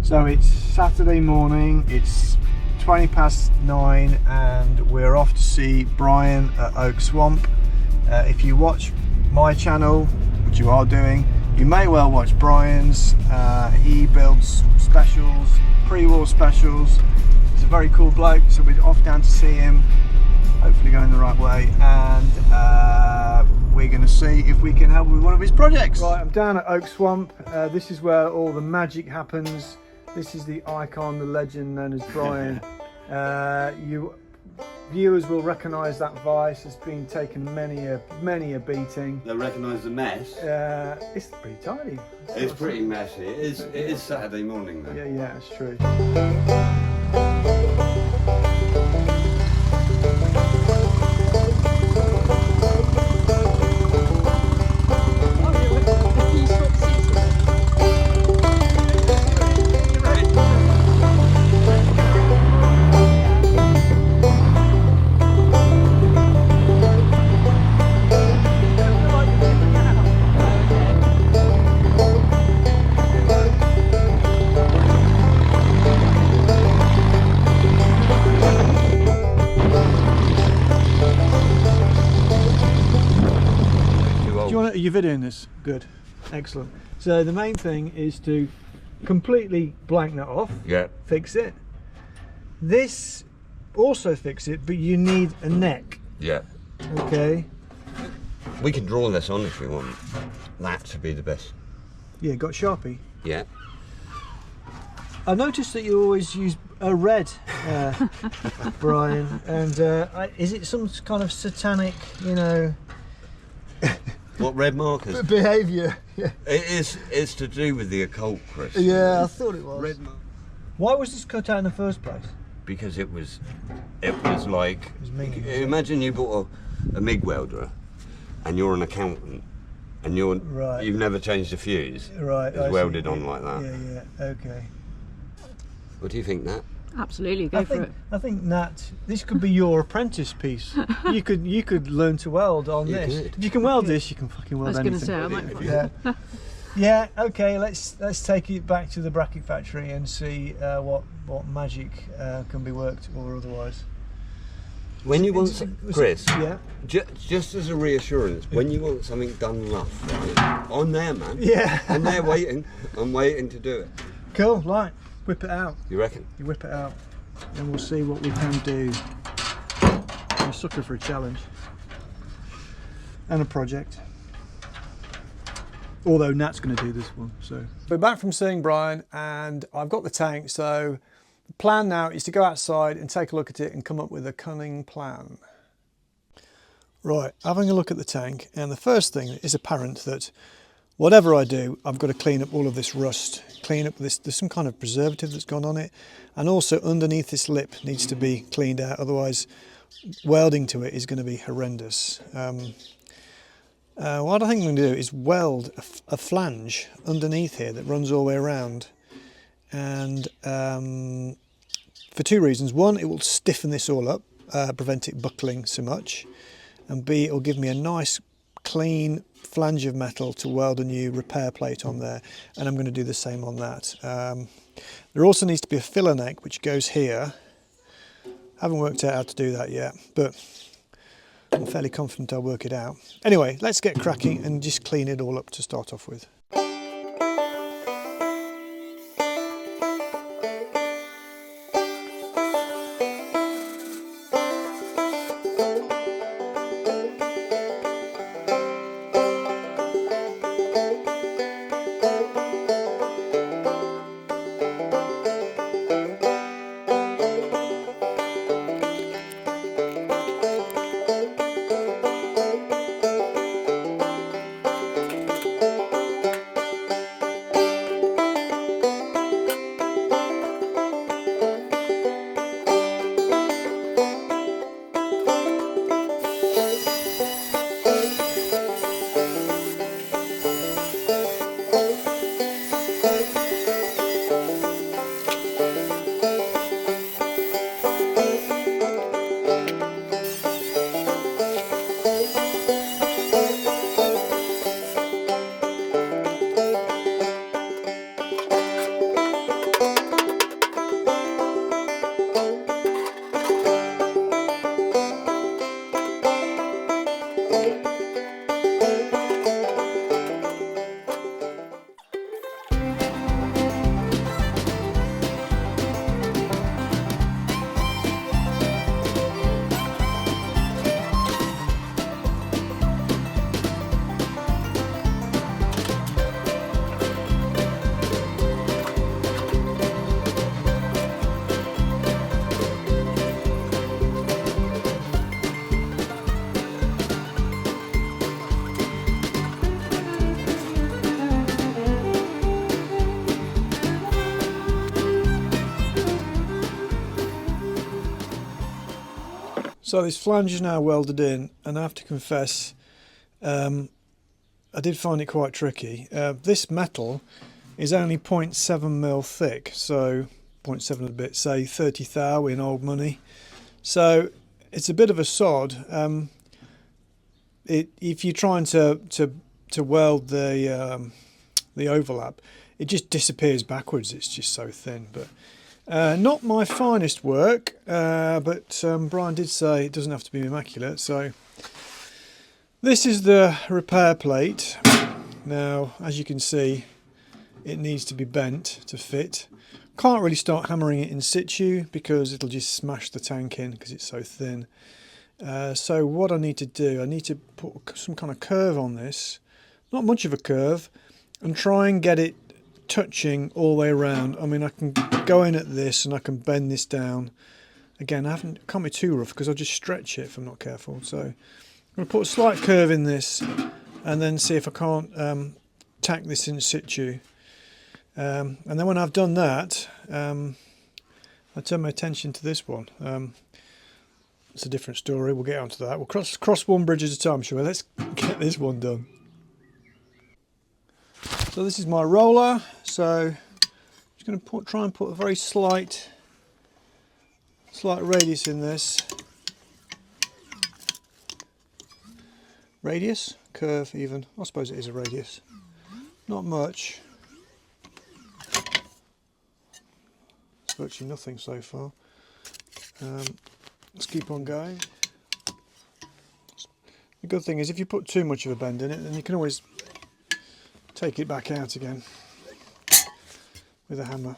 So it's Saturday morning, it's 9:20 and we're off to see Brian at Oak Swamp. If you watch my channel, which you are doing, you may well watch Brian's. He builds specials, pre-war specials. He's a very cool bloke, so we're off down to see him, hopefully going the right way, and we're going to see if we can help with one of his projects. Right, I'm down at Oak Swamp. This is where all the magic happens. This is the icon, the legend known as Brian. You viewers will recognise that vice. It's been taken many a beating. They'll recognise the mess. It's pretty tidy. It's pretty messy. It is Saturday morning though. Yeah, it's true. Are you videoing this? Good, excellent. So the main thing is to completely blank that off. Yeah. Fix it. This also fix it, but you need a neck. Yeah. Okay. We can draw this on if we want that to be the best. Yeah, got Sharpie. Yeah. I noticed that you always use a red, Brian, and is it some kind of satanic, you know? What, red markers? Behaviour. Yeah. It's to do with the occult, Chris. Yeah, I thought it was. Red mark. Why was this cut out in the first place? Because it was like, It was mean. imagine you bought a MIG welder and you're an accountant and you've never changed a fuse. Right. It's welded on like that. Yeah, okay. What do you think, Nat? Absolutely, go for it. I think Nat, this could be your apprentice piece. You could learn to weld on You this. could. If you can weld this, you can fucking I weld was going anything. to say, I might find Yeah. Yeah. Okay. Let's take it back to the bracket factory and see what magic can be worked or otherwise. When you want, Chris, Yeah. just as a reassurance, when you want something done rough, right, I'm there, man. Yeah. I'm there waiting. I'm waiting to do it. Cool. Right. Whip it out. You reckon? You whip it out, and we'll see what we can do. I'm a sucker for a challenge and a project. Although Nat's going to do this one, so. We're back from seeing Brian, and I've got the tank. So the plan now is to go outside and take a look at it and come up with a cunning plan. Right, having a look at the tank, and the first thing is apparent that whatever I do, I've got to clean up all of this rust, clean up this, there's some kind of preservative that's gone on it, and also underneath this lip needs to be cleaned out, otherwise welding to it is going to be horrendous. What I think I'm going to do is weld a flange underneath here that runs all the way around, and for two reasons. One, it will stiffen this all up, prevent it buckling so much, and B, it will give me a nice clean flange of metal to weld a new repair plate on there, and I'm going to do the same on that. There also needs to be a filler neck which goes here. Haven't worked out how to do that yet, but I'm fairly confident I'll work it out. Anyway, let's get cracking and just clean it all up to start off with. So this flange is now welded in, and I have to confess, I did find it quite tricky. This metal is only 0.7 mm thick, so 0.7 and a bit, say 30 thou in old money. So it's a bit of a sod. If you're trying to weld the overlap, it just disappears backwards. It's just so thin. But not my finest work, but Brian did say it doesn't have to be immaculate. So this is the repair plate. Now, as you can see, it needs to be bent to fit. Can't really start hammering it in situ because it'll just smash the tank in because it's so thin. So what I need to do, I need to put some kind of curve on this, not much of a curve, and try and get it touching all the way around. I mean, I can go in at this and I can bend this down. Again, can't be too rough because I'll just stretch it if I'm not careful. So I'm going to put a slight curve in this and then see if I can't tack this in situ. And then when I've done that, I turn my attention to this one. It's a different story. We'll get onto that. We'll cross one bridge at a time, shall we? Let's get this one done. So this is my roller. So I'm just going to try and put a very slight radius in this. Radius? Curve even. I suppose it is a radius. Not much. It's virtually nothing so far. Let's keep on going. The good thing is if you put too much of a bend in it, then you can always take it back out again with a hammer.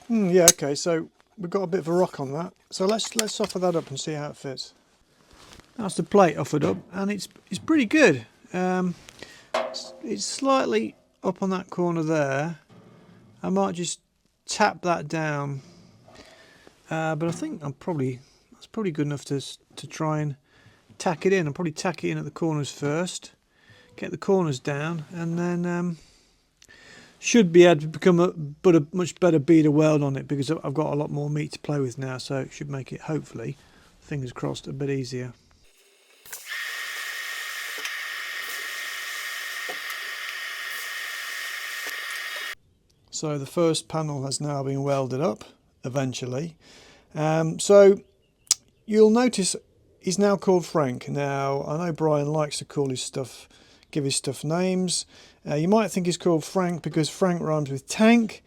Yeah, okay, so we've got a bit of a rock on that. So let's soften that up and see how it fits. That's the plate offered up, and it's pretty good. It's slightly up on that corner there. I might just tap that down, but I think that's probably good enough to try and tack it in. I'll probably tack it in at the corners first, get the corners down, and then should be able to become a much better beater weld on it because I've got a lot more meat to play with now, so it should make it, hopefully, fingers crossed, a bit easier. So the first panel has now been welded up, eventually. So you'll notice he's now called Frank. Now, I know Brian likes to call his stuff, give his stuff names. You might think he's called Frank because Frank rhymes with tank.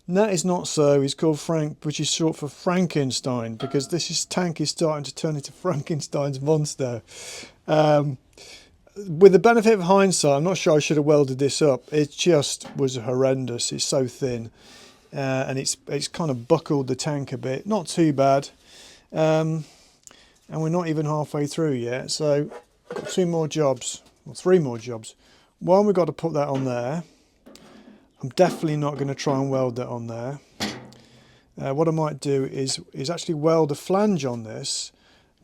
That is not so. He's called Frank, which is short for Frankenstein, because tank is starting to turn into Frankenstein's monster. With the benefit of hindsight, I'm not sure I should have welded this up. It just was horrendous. It's so thin, and it's kind of buckled the tank a bit. Not too bad, and we're not even halfway through yet. So, got 2 more jobs, or 3 more jobs. One, we've got to put that on there. I'm definitely not going to try and weld that on there. What I might do is actually weld a flange on this,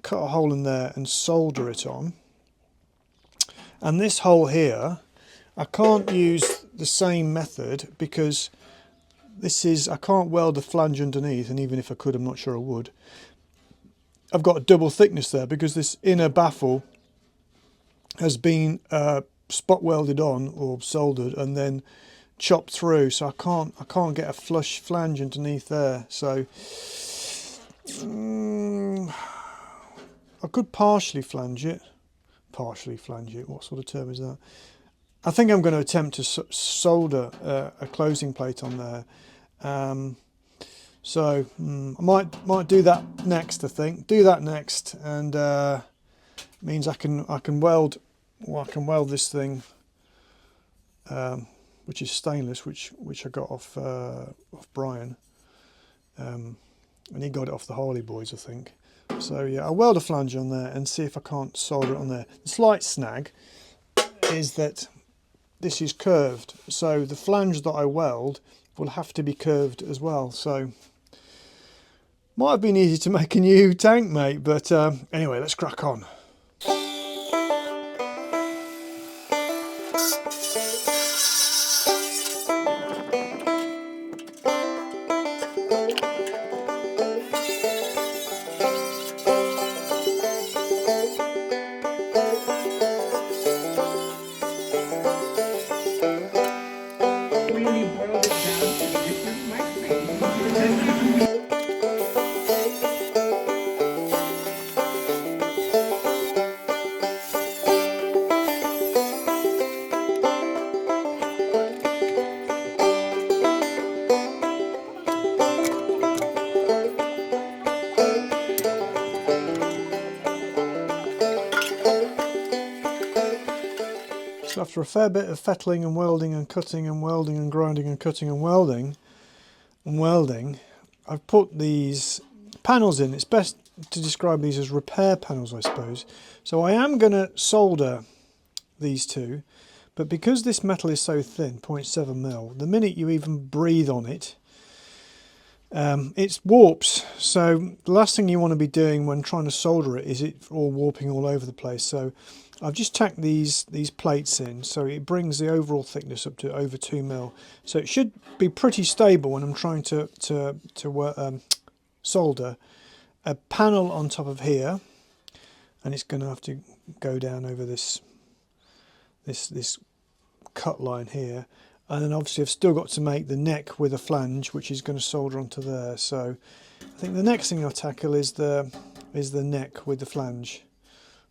cut a hole in there, and solder it on. And this hole here, I can't use the same method because I can't weld the flange underneath, and even if I could, I'm not sure I would. I've got a double thickness there because this inner baffle has been spot welded on or soldered and then chopped through, so I can't get a flush flange underneath there. So I could partially flange it. What sort of term is that? I think I'm going to attempt to solder a closing plate on there. So I might do that next. I think do that next, and means I can weld. Well, I can weld this thing, which is stainless, which I got off Brian, and he got it off the Harley Boys, I think. So yeah, I'll weld a flange on there and see if I can't solder it on there. The slight snag is that this is curved, so the flange that I weld will have to be curved as well. So might have been easy to make a new tank, mate, but anyway, let's crack on. So after a fair bit of fettling and welding and cutting and welding and grinding and cutting and welding, I've put these panels in. It's best to describe these as repair panels, I suppose. So I am going to solder these two, but because this metal is so thin, 0.7 mil, the minute you even breathe on it, it warps. So the last thing you want to be doing when trying to solder it is it all warping all over the place. So I've just tacked these plates in, so it brings the overall thickness up to over 2 mil. So it should be pretty stable when I'm trying to solder a panel on top of here, and it's going to have to go down over this cut line here, and then obviously I've still got to make the neck with a flange, which is going to solder onto there. So I think the next thing I'll tackle is the neck with the flange.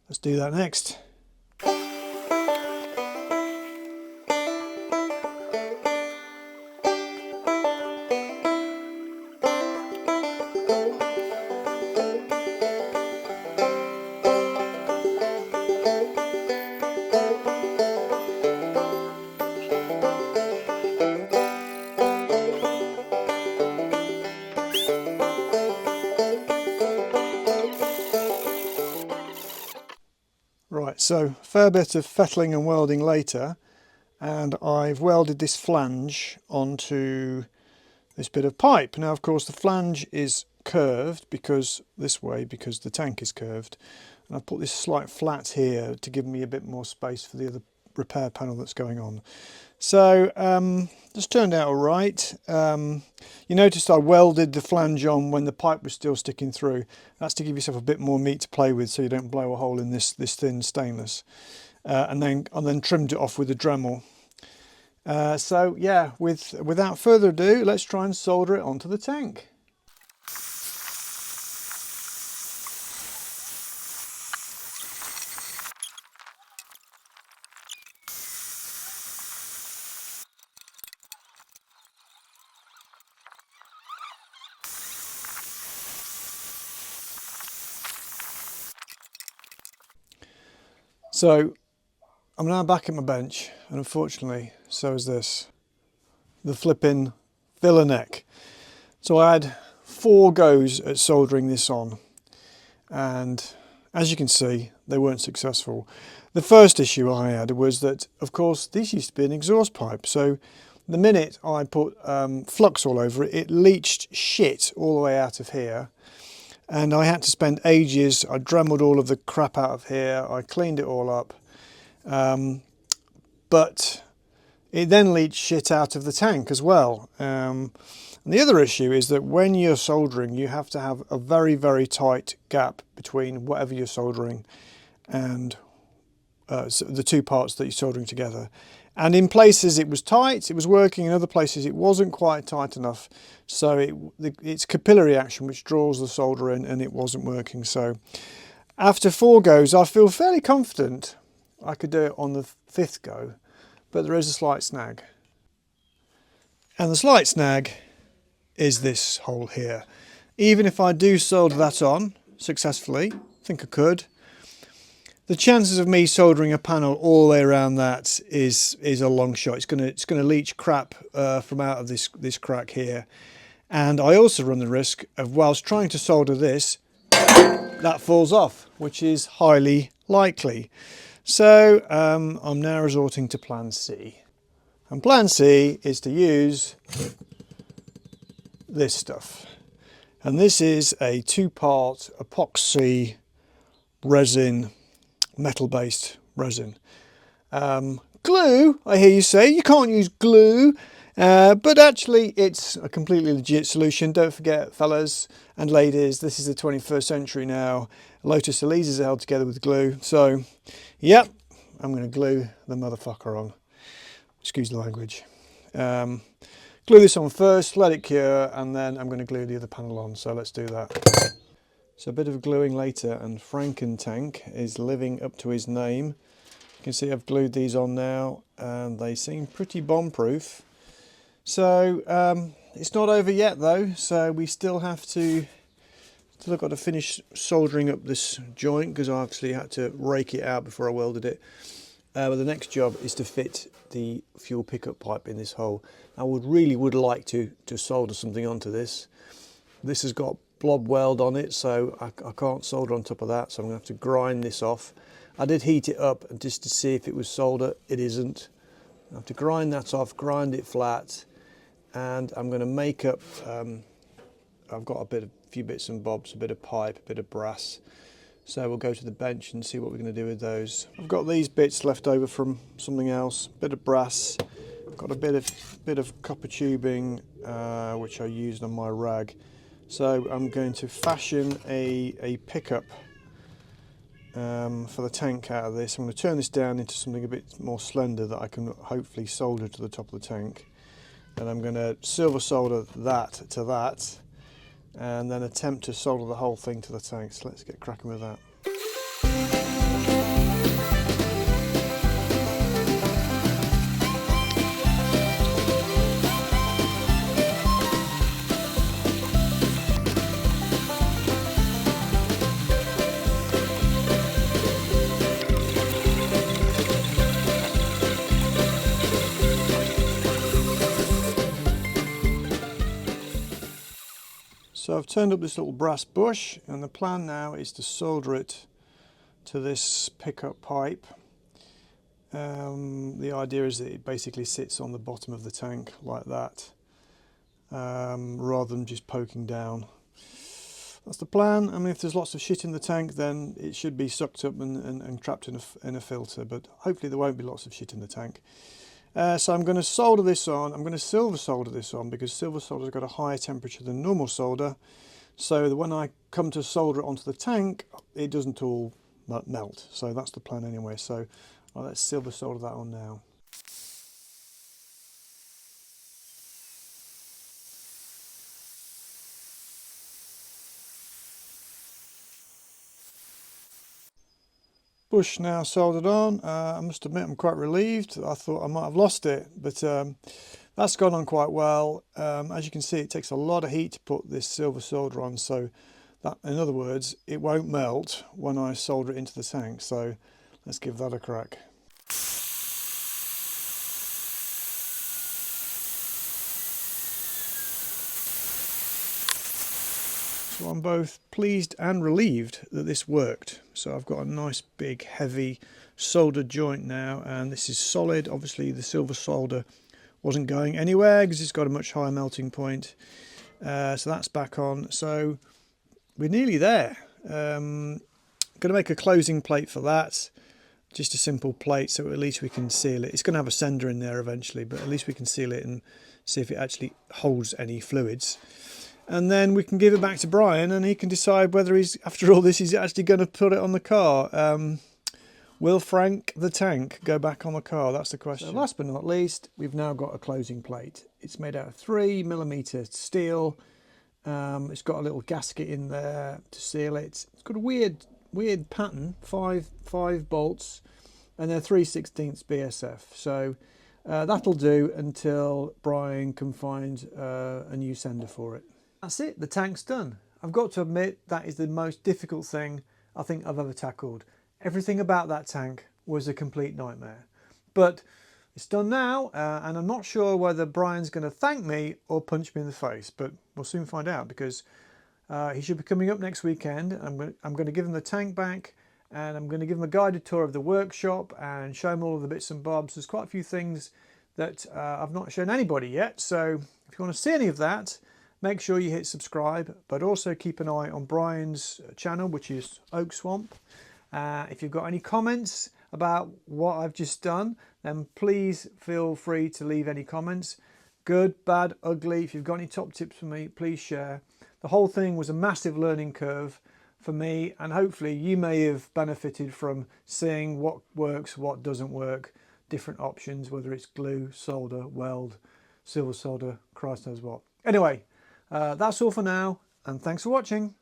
Let's do that next. Right, so fair bit of fettling and welding later, and I've welded this flange onto this bit of pipe. Now of course the flange is curved because the tank is curved, and I've put this slight flat here to give me a bit more space for the other repair panel that's going on. So this turned out all right. You noticed I welded the flange on when the pipe was still sticking through. That's to give yourself a bit more meat to play with, so you don't blow a hole in this thin stainless. And then trimmed it off with a Dremel. So yeah, without further ado, let's try and solder it onto the tank. So I'm now back at my bench, and unfortunately so is this, the flipping filler neck. So I had 4 goes at soldering this on, and as you can see they weren't successful. The first issue I had was that, of course, this used to be an exhaust pipe, so the minute I put flux all over it, it leached shit all the way out of here. And I had to spend ages. I Dremeled all of the crap out of here. I cleaned it all up. But it then leached shit out of the tank as well. And the other issue is that when you're soldering, you have to have a very, very tight gap between whatever you're soldering and so the two parts that you're soldering together. And in places it was tight, it was working, in other places it wasn't quite tight enough. So it's capillary action which draws the solder in, and it wasn't working. So after 4 goes, I feel fairly confident I could do it on the 5th go, but there is a slight snag. And the slight snag is this hole here. Even if I do solder that on successfully, I think I could, the chances of me soldering a panel all the way around that is a long shot. It's gonna leach crap from out of this crack here, and I also run the risk of, whilst trying to solder this, that falls off, which is highly likely. So I'm now resorting to Plan C, and Plan C is to use this stuff, and this is a 2-part epoxy resin. Metal-based resin. Glue, I hear you say, you can't use glue, but actually it's a completely legit solution. Don't forget, fellas and ladies, this is the 21st century now. Lotus Elises are held together with glue. So, yep, I'm going to glue the motherfucker on. Excuse the language. Glue this on first, let it cure, and then I'm going to glue the other panel on. So let's do that. So a bit of gluing later, and Frankentank is living up to his name. You can see I've glued these on now, and they seem pretty bomb-proof. So it's not over yet though, so we still got to finish soldering up this joint, because I obviously had to rake it out before I welded it. But the next job is to fit the fuel pickup pipe in this hole. I really would like to solder something onto this. This has got blob weld on it, so I can't solder on top of that, so I'm going to have to grind this off. I did heat it up just to see if it was solder. It isn't. I have to grind that off, grind it flat, and I'm going to make up, I've got a few bits and bobs, a bit of pipe, a bit of brass. So we'll go to the bench and see what we're going to do with those. I've got these bits left over from something else, a bit of brass, got a bit of copper tubing, which I used on my rag. So I'm going to fashion a pickup for the tank out of this. I'm going to turn this down into something a bit more slender that I can hopefully solder to the top of the tank. And I'm going to silver solder that to that, and then attempt to solder the whole thing to the tank. So let's get cracking with that. So I've turned up this little brass bush, and the plan now is to solder it to this pickup pipe. The idea is that it basically sits on the bottom of the tank like that, rather than just poking down. That's the plan. I mean, if there's lots of shit in the tank, then it should be sucked up and trapped in a filter, but hopefully there won't be lots of shit in the tank. So I'm going to solder this on. I'm going to silver solder this on because silver solder's got a higher temperature than normal solder, so that when I come to solder it onto the tank, it doesn't all melt. So that's the plan anyway. So let's silver solder that on now. Bush now soldered on. I must admit I'm quite relieved. I thought I might have lost it, but that's gone on quite well. As you can see, it takes a lot of heat to put this silver solder on, so that, in other words, it won't melt when I solder it into the tank. So let's give that a crack. So I'm both pleased and relieved that this worked. So I've got a nice big heavy soldered joint now, and this is solid. Obviously the silver solder wasn't going anywhere because it's got a much higher melting point. So that's back on. So we're nearly there. Going to make a closing plate for that. Just a simple plate, so at least we can seal it. It's going to have a sender in there eventually, but at least we can seal it and see if it actually holds any fluids. And then we can give it back to Brian, and he can decide whether he's, after all this, he's actually going to put it on the car. Will Frank the tank go back on the car? That's the question. So last but not least, we've now got a closing plate. It's made out of 3mm steel. It's got a little gasket in there to seal it. It's got a weird pattern, five bolts, and they're 3/16 BSF. So that'll do until Brian can find a new sender for it. That's it, the tank's done. I've got to admit that is the most difficult thing I think I've ever tackled. Everything about that tank was a complete nightmare. But it's done now, and I'm not sure whether Brian's going to thank me or punch me in the face, but we'll soon find out, because he should be coming up next weekend. I'm going to give him the tank back, and I'm going to give him a guided tour of the workshop and show him all of the bits and bobs. There's quite a few things that I've not shown anybody yet, so if you want to see any of that, make sure you hit subscribe, but also keep an eye on Brian's channel, which is Oak Swamp. If you've got any comments about what I've just done, then please feel free to leave any comments. Good, bad, ugly. If you've got any top tips for me, please share. The whole thing was a massive learning curve for me, and hopefully you may have benefited from seeing what works, what doesn't work, different options, whether it's glue, solder, weld, silver solder, Christ knows what. Anyway, that's all for now, and thanks for watching.